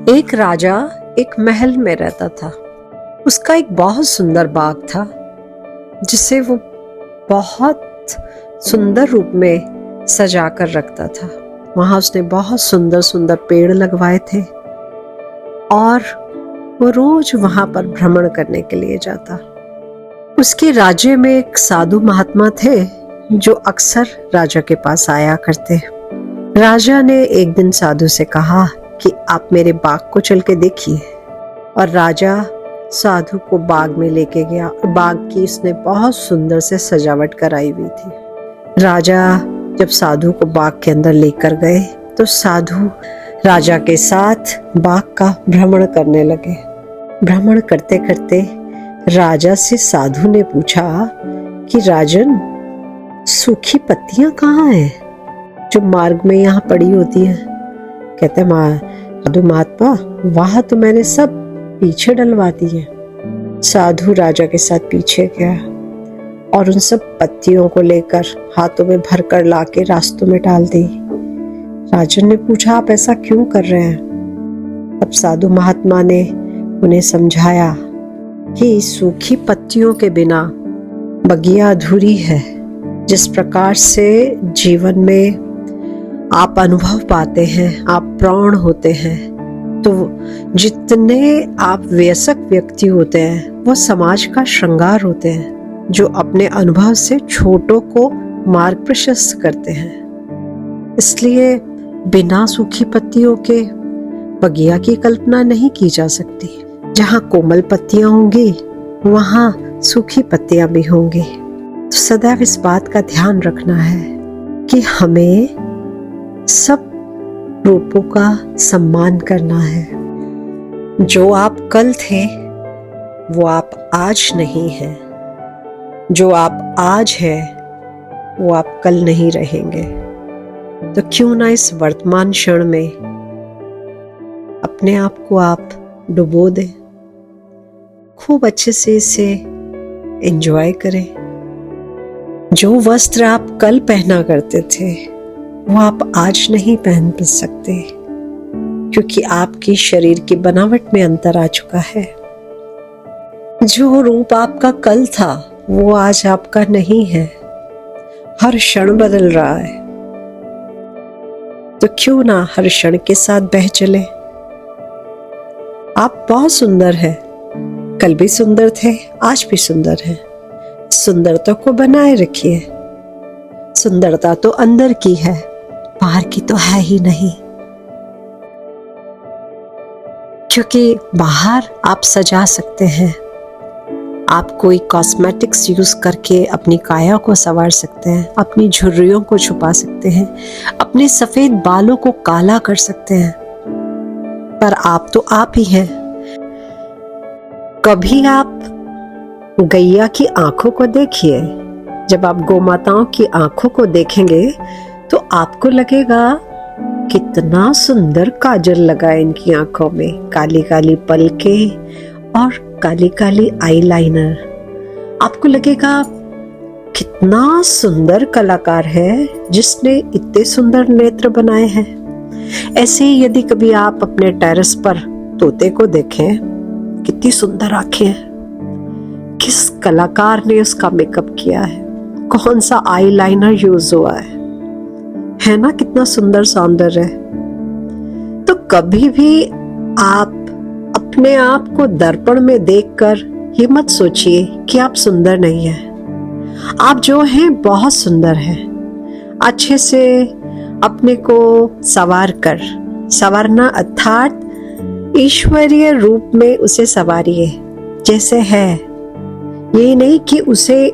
एक राजा एक महल में रहता था। उसका एक बहुत सुंदर बाग था जिसे वो बहुत सुंदर रूप में सजा कर रखता था। वहां उसने बहुत सुंदर सुंदर पेड़ लगवाए थे और वो रोज वहां पर भ्रमण करने के लिए जाता। उसके राज्य में एक साधु महात्मा थे जो अक्सर राजा के पास आया करते। राजा ने एक दिन साधु से कहा कि आप मेरे बाग को चल के देखिए, और राजा साधु को बाग में लेके गया। बाग की उसने बहुत सुंदर से सजावट कराई हुई थी। राजा जब साधु को बाग के अंदर लेकर गए तो साधु राजा के साथ बाग का भ्रमण करने लगे। भ्रमण करते करते राजा से साधु ने पूछा कि राजन, सूखी पत्तियां कहाँ हैं जो मार्ग में यहाँ पड़ी होती हैं? कहते साधु महात्मा, वहां तो मैंने सब पीछे डलवा दी है। साधु राजा के साथ पीछे गया और उन सब पत्तियों को लेकर हाथों में भरकर लाके रास्तों में डाल दी। राजन ने पूछा, आप ऐसा क्यों कर रहे हैं? अब साधु महात्मा ने उन्हें समझाया कि सूखी पत्तियों के बिना बगिया अधूरी है। जिस प्रकार से जीवन में आप अनुभव पाते हैं, आप प्राण होते हैं, तो जितने आप वयस्क व्यक्ति होते हैं वो समाज का श्रृंगार होते हैं, जो अपने अनुभव से छोटों को मार्ग प्रशस्त करते हैं। इसलिए बिना सूखी पत्तियों के बगिया की कल्पना नहीं की जा सकती। जहाँ कोमल पत्तियां होंगी वहाँ सूखी पत्तियां भी होंगी। तो सदैव इस बात का ध्यान रखना है कि हमें सब रूपों का सम्मान करना है। जो आप कल थे वो आप आज नहीं हैं। जो आप आज है वो आप कल नहीं रहेंगे। तो क्यों ना इस वर्तमान क्षण में अपने आप को आप डुबो दें, खूब अच्छे से इसे एंजॉय करें। जो वस्त्र आप कल पहना करते थे वो आप आज नहीं पहन सकते, क्योंकि आपकी शरीर की बनावट में अंतर आ चुका है। जो रूप आपका कल था वो आज आपका नहीं है। हर क्षण बदल रहा है, तो क्यों ना हर क्षण के साथ बह चले। आप बहुत सुंदर हैं, कल भी सुंदर थे, आज भी सुंदर हैं। सुंदरता को बनाए रखिए। सुंदरता तो अंदर की है, बाहर की तो है ही नहीं। क्योंकि बाहर आप सजा सकते हैं, आप कोई कॉस्मेटिक्स यूज करके अपनी काया को संवार सकते हैं, अपनी झुर्रियों को छुपा सकते हैं, अपने सफेद बालों को काला कर सकते हैं, पर आप तो आप ही हैं। कभी आप गैया की आंखों को देखिए। जब आप गौमाताओं की आंखों को देखेंगे तो आपको लगेगा कितना सुंदर काजल लगा है इनकी आंखों में, काली काली पलकें और काली काली आईलाइनर। आपको लगेगा कितना सुंदर कलाकार है जिसने इतने सुंदर नेत्र बनाए हैं। ऐसे ही यदि कभी आप अपने टेरेस पर तोते को देखें, कितनी सुंदर आंखें हैं, किस कलाकार ने उसका मेकअप किया है, कौन सा आईलाइनर यूज हुआ है ना, कितना सुंदर सौंदर्य है। तो कभी भी आप अपने आप को दर्पण में देखकर ये मत सोचिए कि आप सुंदर नहीं हैं। आप जो हैं बहुत सुंदर हैं। अच्छे से अपने को संवारना अर्थात ईश्वरीय रूप में उसे संवारिए जैसे है। ये नहीं कि उसे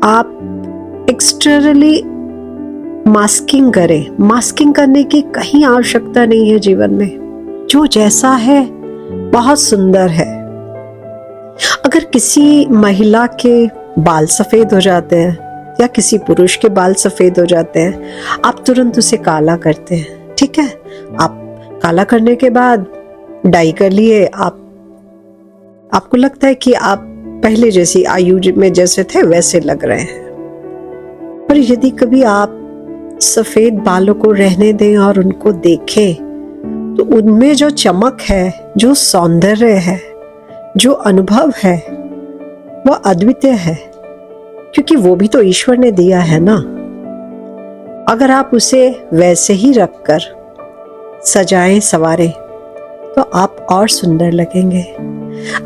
आप एक्सटर्नली मास्किंग करें। मास्किंग करने की कहीं आवश्यकता नहीं है जीवन में। जो जैसा है बहुत सुंदर है। अगर किसी महिला के बाल सफेद हो जाते हैं या किसी पुरुष के बाल सफेद हो जाते हैं, आप तुरंत उसे काला करते हैं, ठीक है। आप काला करने के बाद डाई कर लिए, आपको लगता है कि आप पहले जैसी आयु में जैसे थे वैसे लग रहे हैं। पर यदि कभी आप सफेद बालों को रहने दें और उनको देखें तो उनमें जो चमक है, जो सौंदर्य है, जो अनुभव है, वह अद्वितीय है, क्योंकि वो भी तो ईश्वर ने दिया है ना। अगर आप उसे वैसे ही रखकर सजाएं संवारें तो आप और सुंदर लगेंगे।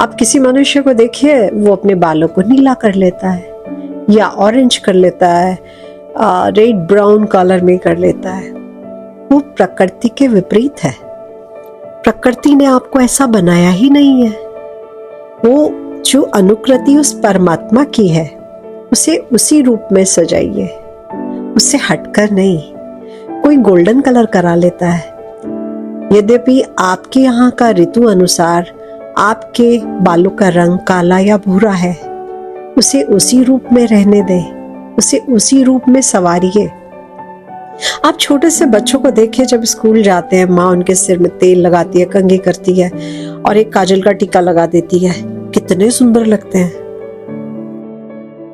आप किसी मनुष्य को देखिए, वो अपने बालों को नीला कर लेता है या ऑरेंज कर लेता है, रेड ब्राउन कलर में कर लेता है। वो प्रकृति के विपरीत है। प्रकृति ने आपको ऐसा बनाया ही नहीं है। वो जो अनुकृति उस परमात्मा की है, उसे उसी रूप में सजाइए, उससे हटकर नहीं। कोई गोल्डन कलर करा लेता है, यद्यपि आपके यहाँ का ऋतु अनुसार आपके बालों का रंग काला या भूरा है, उसे उसी रूप में रहने दें, उसे उसी रूप में संवारिए। आप छोटे से बच्चों को देखिए, जब स्कूल जाते हैं, माँ उनके सिर में तेल लगाती है, कंघी करती है और एक काजल का टीका लगा देती है, कितने सुंदर लगते हैं।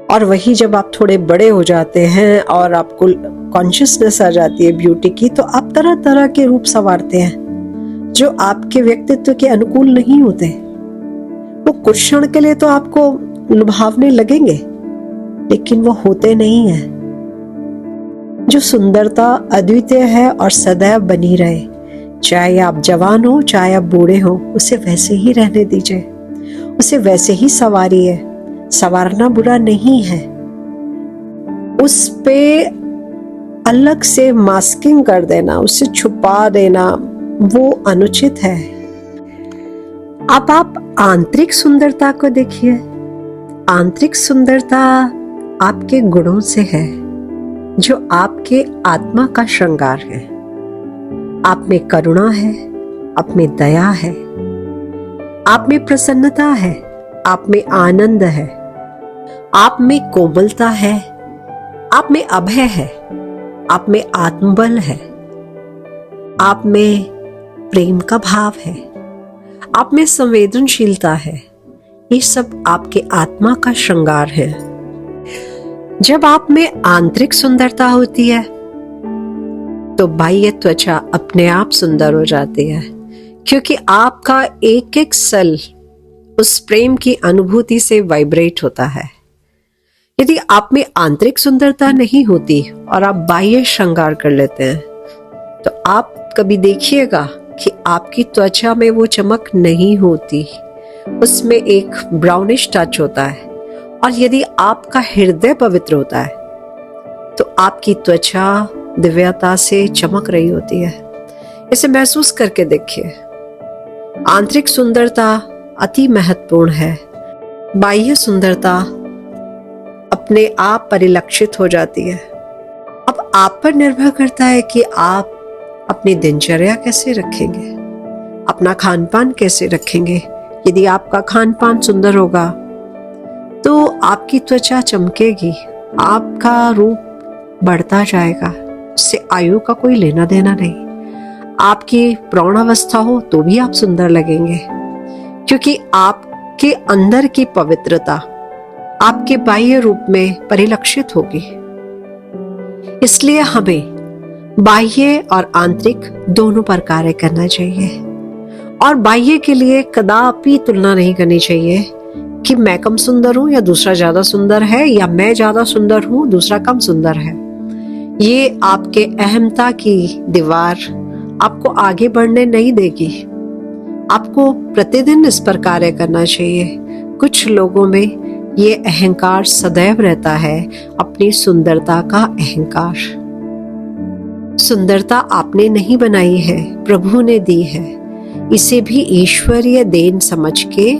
और वही जब आप थोड़े बड़े हो जाते हैं और आपको कॉन्शियसनेस आ जाती है ब्यूटी की, तो आप तरह तरह के रूप संवारते हैं जो आपके व्यक्तित्व के अनुकूल नहीं होते। वो कुछ क्षण के लिए तो आपको लुभावने लगेंगे, लेकिन वो होते नहीं है। जो सुंदरता अद्वितीय है और सदैव बनी रहे, चाहे आप जवान हो चाहे आप बूढ़े हो, उसे वैसे ही रहने दीजिए, उसे वैसे ही संवारिए। संवारना बुरा नहीं है, उस पे अलग से मास्किंग कर देना, उसे छुपा देना, वो अनुचित है। अब आप आंतरिक सुंदरता को देखिए। आंतरिक सुंदरता आपके गुणों से है, जो आपके आत्मा का श्रृंगार है। आप में करुणा है, आप में दया है, आप में प्रसन्नता है, आप में आनंद है, आप में कोमलता है, आप में अभय है, आप में आत्मबल है, आप में प्रेम का भाव है, आप में संवेदनशीलता है। ये सब आपके आत्मा का श्रृंगार है। जब आप में आंतरिक सुंदरता होती है तो बाह्य त्वचा अपने आप सुंदर हो जाती है, क्योंकि आपका एक एक सेल उस प्रेम की अनुभूति से वाइब्रेट होता है। यदि आप में आंतरिक सुंदरता नहीं होती और आप बाह्य श्रृंगार कर लेते हैं, तो आप कभी देखिएगा कि आपकी त्वचा में वो चमक नहीं होती, उसमें एक ब्राउनिश टच होता है। और यदि आपका हृदय पवित्र होता है तो आपकी त्वचा दिव्यता से चमक रही होती है। इसे महसूस करके देखिए। आंतरिक सुंदरता अति महत्वपूर्ण है। बाह्य सुंदरता अपने आप परिलक्षित हो जाती है। अब आप पर निर्भर करता है कि आप अपनी दिनचर्या कैसे रखेंगे, अपना खान पान कैसे रखेंगे। यदि आपका खान पान सुंदर होगा तो आपकी त्वचा चमकेगी, आपका रूप बढ़ता जाएगा, उससे आयु का कोई लेना देना नहीं। आपकी प्रौढ़ावस्था हो तो भी आप सुंदर लगेंगे, क्योंकि आपके अंदर की पवित्रता आपके बाह्य रूप में परिलक्षित होगी। इसलिए हमें बाह्य और आंतरिक दोनों पर कार्य करना चाहिए। और बाह्य के लिए कदापि तुलना नहीं करनी चाहिए कि मैं कम सुंदर हूं या दूसरा ज्यादा सुंदर है, या मैं ज्यादा सुंदर हूं दूसरा कम सुंदर है। ये आपके अहमता की दीवार आपको आगे बढ़ने नहीं देगी। आपको प्रतिदिन इस पर कार्य करना चाहिए। कुछ लोगों में ये अहंकार सदैव रहता है, अपनी सुंदरता का अहंकार। सुंदरता आपने नहीं बनाई है, प्रभु ने दी है। इसे भी ईश्वरीय देन समझ के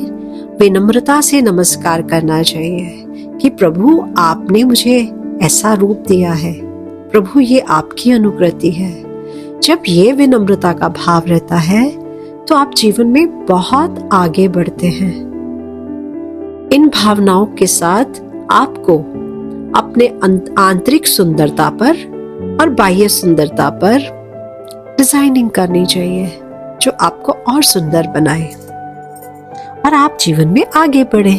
विनम्रता से नमस्कार करना चाहिए कि प्रभु आपने मुझे ऐसा रूप दिया है, प्रभु ये आपकी अनुकृति है। जब ये विनम्रता का भाव रहता है तो आप जीवन में बहुत आगे बढ़ते हैं। इन भावनाओं के साथ आपको अपने आंतरिक सुंदरता पर और बाह्य सुंदरता पर डिजाइनिंग करनी चाहिए, जो आपको और सुंदर बनाए और आप जीवन में आगे बढ़े।